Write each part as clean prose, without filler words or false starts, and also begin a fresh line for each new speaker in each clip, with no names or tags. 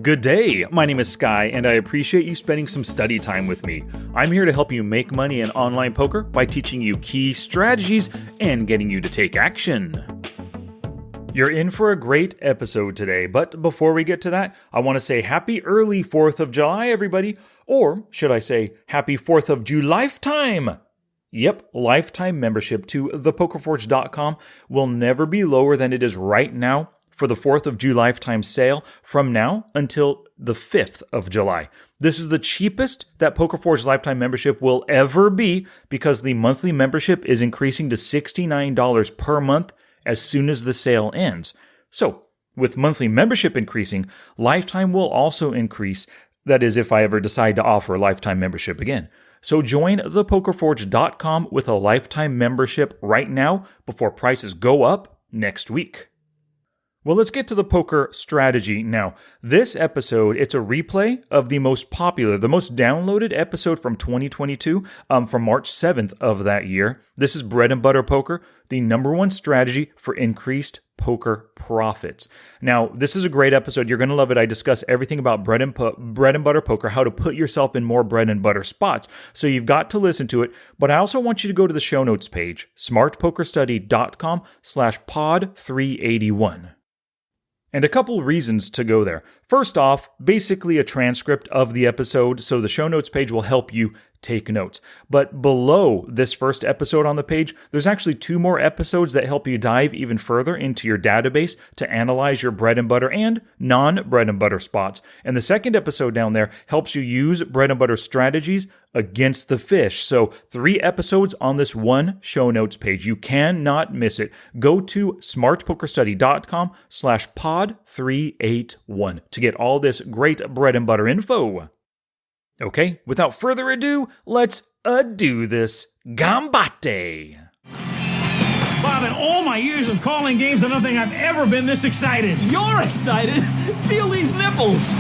Good day, my name is Sky, and I appreciate you spending some study time with me. I'm here to help you make money in online poker by teaching you key strategies and getting you to take action. You're in for a great episode today, but before we get to that, I want to say happy early 4th of July, everybody. Or should I say, happy 4th of July lifetime? Yep, lifetime membership to thepokerforge.com will never be lower than it is right now for the 4th of July lifetime sale from now until the 5th of July. This is the cheapest that PokerForge lifetime membership will ever be because the monthly membership is increasing to $69 per month as soon as the sale ends. So, with monthly membership increasing, lifetime will also increase. That is, if I ever decide to offer a lifetime membership again. So join thepokerforge.com with a lifetime membership right now before prices go up next week. Well, let's get to the poker strategy now. This episode, it's a replay of the most popular, the most downloaded episode from 2022, from March 7th of that year. This is Bread and Butter Poker, the number one strategy for increased poker profits. Now, this is a great episode. You're going to love it. I discuss everything about bread and butter poker, how to put yourself in more bread and butter spots. So you've got to listen to it. But I also want you to go to the show notes page, smartpokerstudy.com/pod381. And a couple reasons to go there. First off, basically a transcript of the episode, so the show notes page will help you take notes. But below this first episode on the page, there's actually 2 more episodes that help you dive even further into your database to analyze your bread and butter and non-bread and butter spots. And the second episode down there helps you use bread and butter strategies against the fish. So 3 episodes on this one show notes page. You cannot miss it. Go to smartpokerstudy.com/pod381 to get all this great bread and butter info. Okay, without further ado, let's do this. Gambate!
Bob, in all my years of calling games, I don't think I've ever been this excited.
You're excited? Feel these nipples.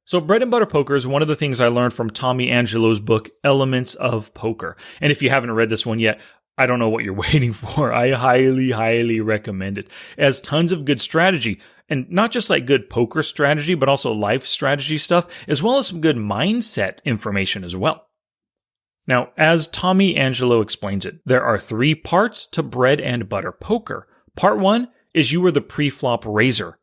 So bread and butter poker is one of the things I learned from Tommy Angelo's book, Elements of Poker. And if you haven't read this one yet, I don't know what you're waiting for. I highly recommend it. It has tons of good strategy. And not just like good poker strategy, but also life strategy stuff, as well as some good mindset information as well. Now, as Tommy Angelo explains it, there are 3 parts to bread and butter poker. Part 1 is you are the pre-flop raiser.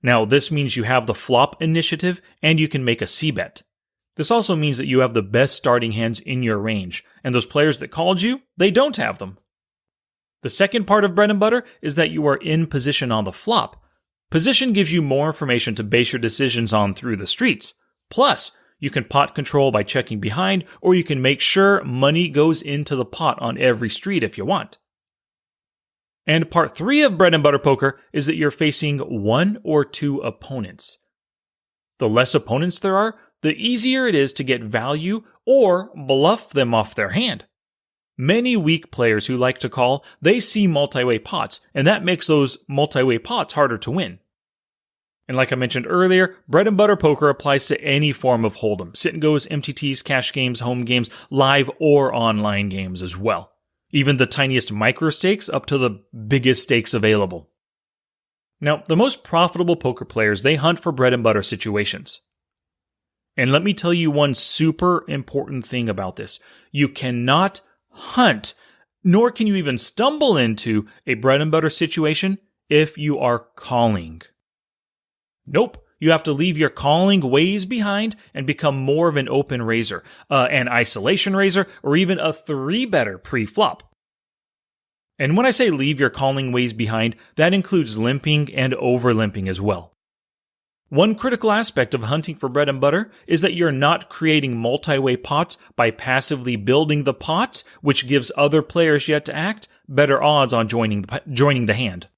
Now, this means you have the flop initiative and you can make a c-bet. This also means that you have the best starting hands in your range, and those players that called you, they don't have them. The second part of bread and butter is that you are in position on the flop. Position gives you more information to base your decisions on through the streets. Plus, you can pot control by checking behind, or you can make sure money goes into the pot on every street if you want. And part 3 of bread and butter poker is that you're facing 1 or 2 opponents. The less opponents there are, the easier it is to get value or bluff them off their hand. Many weak players who like to call, they see multi-way pots, and that makes those multi-way pots harder to win. And like I mentioned earlier, bread and butter poker applies to any form of hold'em, sit and goes, MTTs, cash games, home games, live or online games as well. Even the tiniest micro stakes up to the biggest stakes available. Now, the most profitable poker players, they hunt for bread and butter situations. And let me tell you one super important thing about this. You cannot hunt, nor can you even stumble into a bread and butter situation if you are calling. Nope, you have to leave your calling ways behind and become more of an open raiser, an isolation raiser, or even a 3-better pre-flop. And when I say leave your calling ways behind, that includes limping and over-limping as well. One critical aspect of hunting for bread and butter is that you're not creating multi-way pots by passively building the pots, which gives other players yet to act better odds on joining the hand.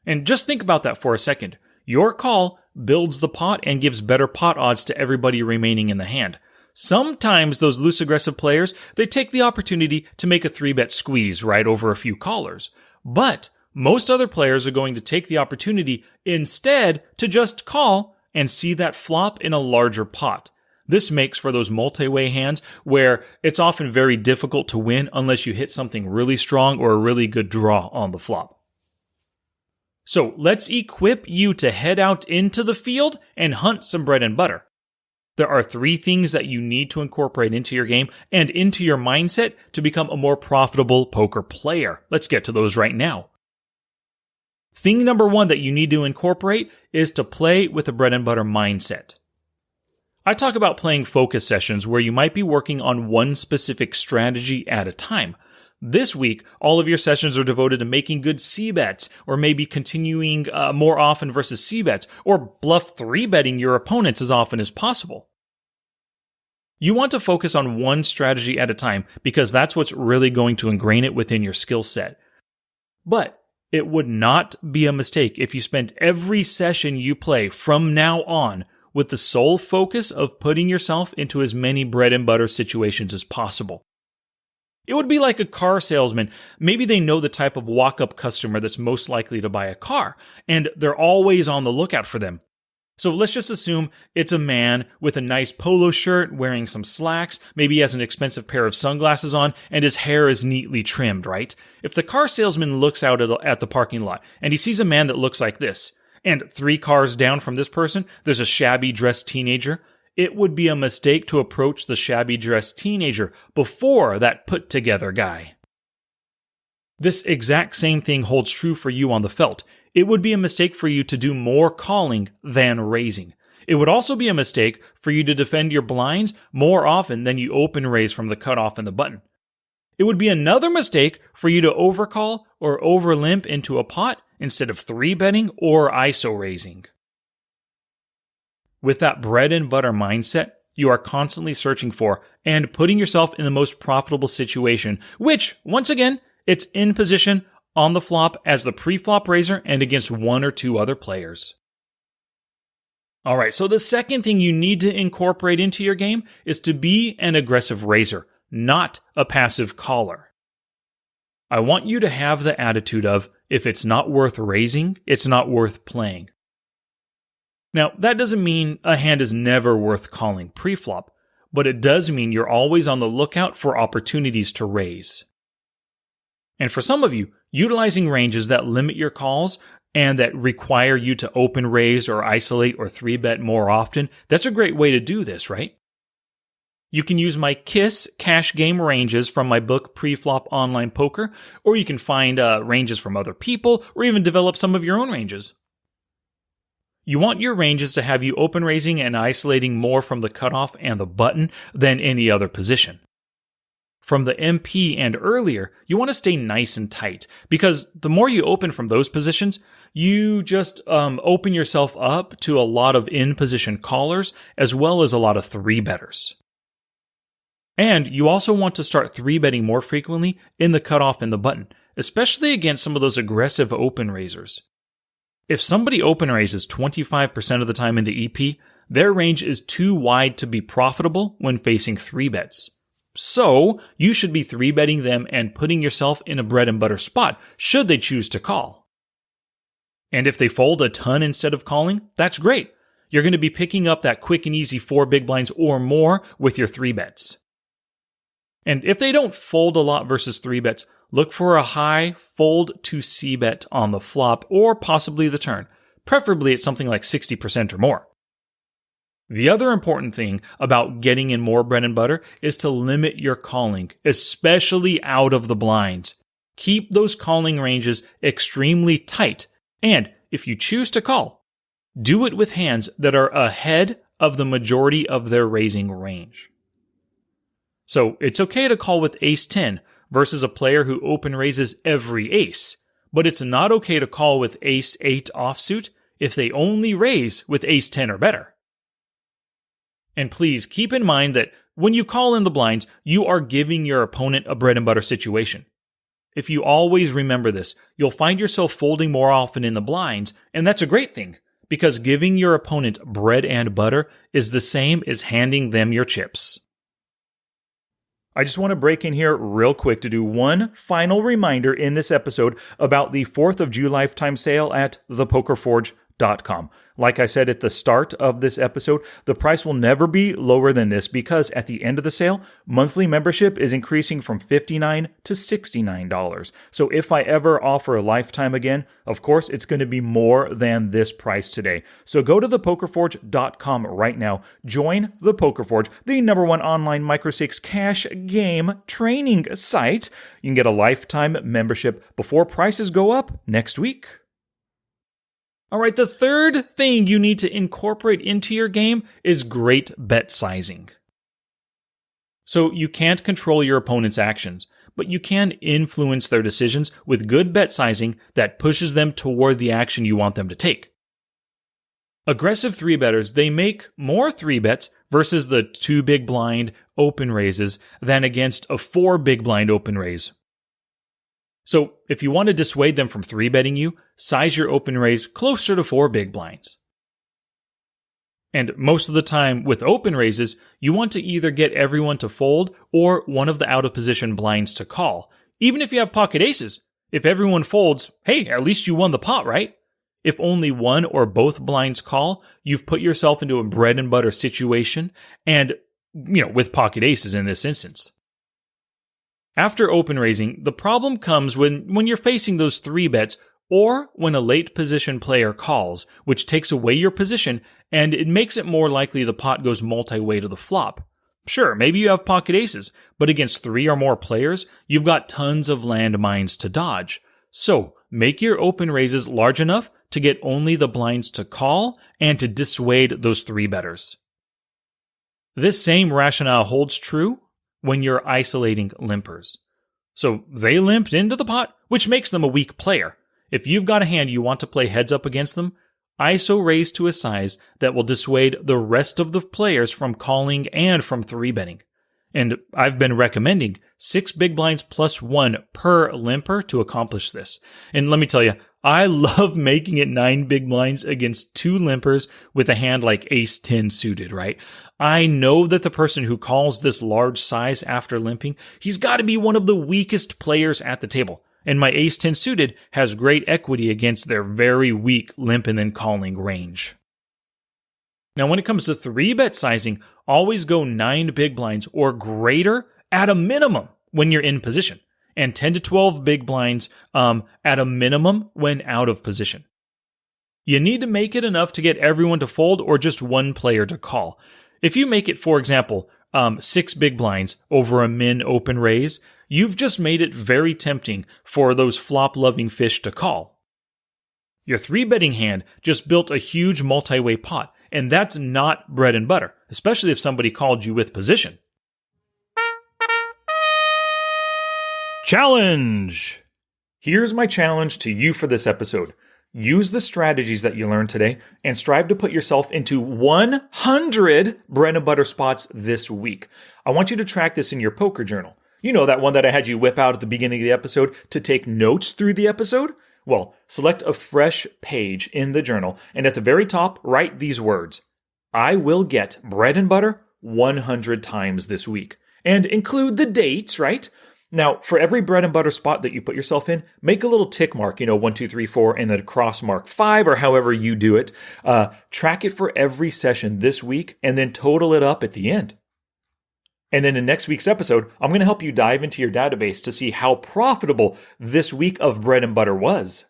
And just think about that for a second. Your call builds the pot and gives better pot odds to everybody remaining in the hand. Sometimes those loose aggressive players, they take the opportunity to make a 3-bet squeeze right over a few callers. But most other players are going to take the opportunity instead to just call and see that flop in a larger pot. This makes for those multi-way hands where it's often very difficult to win unless you hit something really strong or a really good draw on the flop. So let's equip you to head out into the field and hunt some bread and butter. There are 3 things that you need to incorporate into your game and into your mindset to become a more profitable poker player. Let's get to those right now. Thing number 1 that you need to incorporate is to play with a bread and butter mindset. I talk about playing focus sessions where you might be working on one specific strategy at a time. This week, all of your sessions are devoted to making good C-bets, or maybe continuing more often versus C-bets, or bluff 3-betting your opponents as often as possible. You want to focus on one strategy at a time because that's what's really going to ingrain it within your skill set. But it would not be a mistake if you spent every session you play from now on with the sole focus of putting yourself into as many bread and butter situations as possible. It would be like a car salesman. Maybe they know the type of walk-up customer that's most likely to buy a car, and they're always on the lookout for them. So let's just assume it's a man with a nice polo shirt, wearing some slacks, maybe he has an expensive pair of sunglasses on, and his hair is neatly trimmed, right? If the car salesman looks out at the parking lot, and he sees a man that looks like this, and 3 cars down from this person, there's a shabby dressed teenager, it would be a mistake to approach the shabby dressed teenager before that put-together guy. This exact same thing holds true for you on the felt. It would be a mistake for you to do more calling than raising. It would also be a mistake for you to defend your blinds more often than you open raise from the cutoff and the button. It would be another mistake for you to overcall or overlimp into a pot instead of 3-betting or ISO raising. With that bread and butter mindset, you are constantly searching for and putting yourself in the most profitable situation, which, once again, it's in position on the flop as the pre-flop raiser and against 1 or 2 other players. Alright, so the second thing you need to incorporate into your game is to be an aggressive raiser, not a passive caller. I want you to have the attitude of, if it's not worth raising, it's not worth playing. Now, that doesn't mean a hand is never worth calling pre-flop, but it does mean you're always on the lookout for opportunities to raise. And for some of you, utilizing ranges that limit your calls and that require you to open raise or isolate or 3-bet more often, that's a great way to do this, right? You can use my KISS cash game ranges from my book Pre-Flop Online Poker, or you can find ranges from other people, or even develop some of your own ranges. You want your ranges to have you open raising and isolating more from the cutoff and the button than any other position. From the MP and earlier, you want to stay nice and tight, because the more you open from those positions, you just open yourself up to a lot of in-position callers, as well as a lot of 3-betters. And you also want to start 3-betting more frequently in the cutoff and the button, especially against some of those aggressive open raisers. If somebody open raises 25% of the time in the EP, their range is too wide to be profitable when facing 3-bets. So, you should be 3-betting them and putting yourself in a bread and butter spot, should they choose to call. And if they fold a ton instead of calling, that's great. You're going to be picking up that quick and easy 4 big blinds or more with your 3-bets. And if they don't fold a lot versus 3-bets, look for a high fold to C-bet on the flop or possibly the turn, preferably at something like 60% or more. The other important thing about getting in more bread and butter is to limit your calling, especially out of the blinds. Keep those calling ranges extremely tight, and if you choose to call, do it with hands that are ahead of the majority of their raising range. So it's okay to call with ace-10 versus a player who open raises every ace, but it's not okay to call with ace-8 offsuit if they only raise with ace-10 or better. And please keep in mind that when you call in the blinds, you are giving your opponent a bread and butter situation. If you always remember this, you'll find yourself folding more often in the blinds, and that's a great thing, because giving your opponent bread and butter is the same as handing them your chips. I just want to break in here real quick to do one final reminder in this episode about the 4th of July lifetime sale at thepokerforge.com. pokerforge.com. Like I said at the start of this episode, the price will never be lower than this because at the end of the sale, monthly membership is increasing from $59 to $69. So if I ever offer a lifetime again, of course, it's going to be more than this price today. So go to thepokerforge.com right now. Join the Poker Forge, the #1 online micro-stakes cash game training site. You can get a lifetime membership before prices go up next week. All right, the third thing you need to incorporate into your game is great bet sizing. So you can't control your opponent's actions, but you can influence their decisions with good bet sizing that pushes them toward the action you want them to take. Aggressive 3-betters, they make more 3-bets versus the 2 big blind open raises than against a 4 big blind open raise. So if you want to dissuade them from 3-betting you, size your open raise closer to 4 big blinds. And most of the time with open raises, you want to either get everyone to fold or one of the out-of-position blinds to call. Even if you have pocket aces, if everyone folds, hey, at least you won the pot, right? If only one or both blinds call, you've put yourself into a bread and butter situation, and, with pocket aces in this instance. After open raising, the problem comes when you're facing those 3-bets or when a late position player calls, which takes away your position and it makes it more likely the pot goes multi-way to the flop. Sure, maybe you have pocket aces, but against 3 or more players, you've got tons of landmines to dodge. So, make your open raises large enough to get only the blinds to call and to dissuade those 3-betters. This same rationale holds true when you're isolating limpers. So they limped into the pot, which makes them a weak player. If you've got a hand you want to play heads up against them, ISO raise to a size that will dissuade the rest of the players from calling and from 3-betting. And I've been recommending 6 big blinds plus 1 per limper to accomplish this. And let me tell you, I love making it 9 big blinds against 2 limpers with a hand like ace-10 suited, right? I know that the person who calls this large size after limping, he's got to be one of the weakest players at the table. And my ace-10 suited has great equity against their very weak limp and then calling range. Now, when it comes to 3-bet sizing, always go 9 big blinds or greater at a minimum when you're in position, and 10 to 12 big blinds at a minimum when out of position. You need to make it enough to get everyone to fold or just one player to call. If you make it, for example, 6 big blinds over a min open raise, you've just made it very tempting for those flop-loving fish to call. Your 3-betting hand just built a huge multi-way pot, and that's not bread and butter, especially if somebody called you with position. Challenge! Here's my challenge to you for this episode. Use the strategies that you learned today and strive to put yourself into 100 bread and butter spots this week. I want you to track this in your poker journal. You know, that one that I had you whip out at the beginning of the episode to take notes through the episode? Well, select a fresh page in the journal and at the very top, write these words. I will get bread and butter 100 times this week. And include the dates, right? Now, for every bread and butter spot that you put yourself in, make a little tick mark, 1, 2, 3, 4, and then cross mark 5, or however you do it. Track it for every session this week, and then total it up at the end. And then in next week's episode, I'm going to help you dive into your database to see how profitable this week of bread and butter was.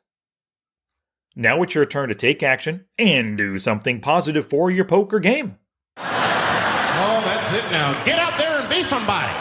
Now it's your turn to take action and do something positive for your poker game.
Oh, that's it now. Get out there and be somebody.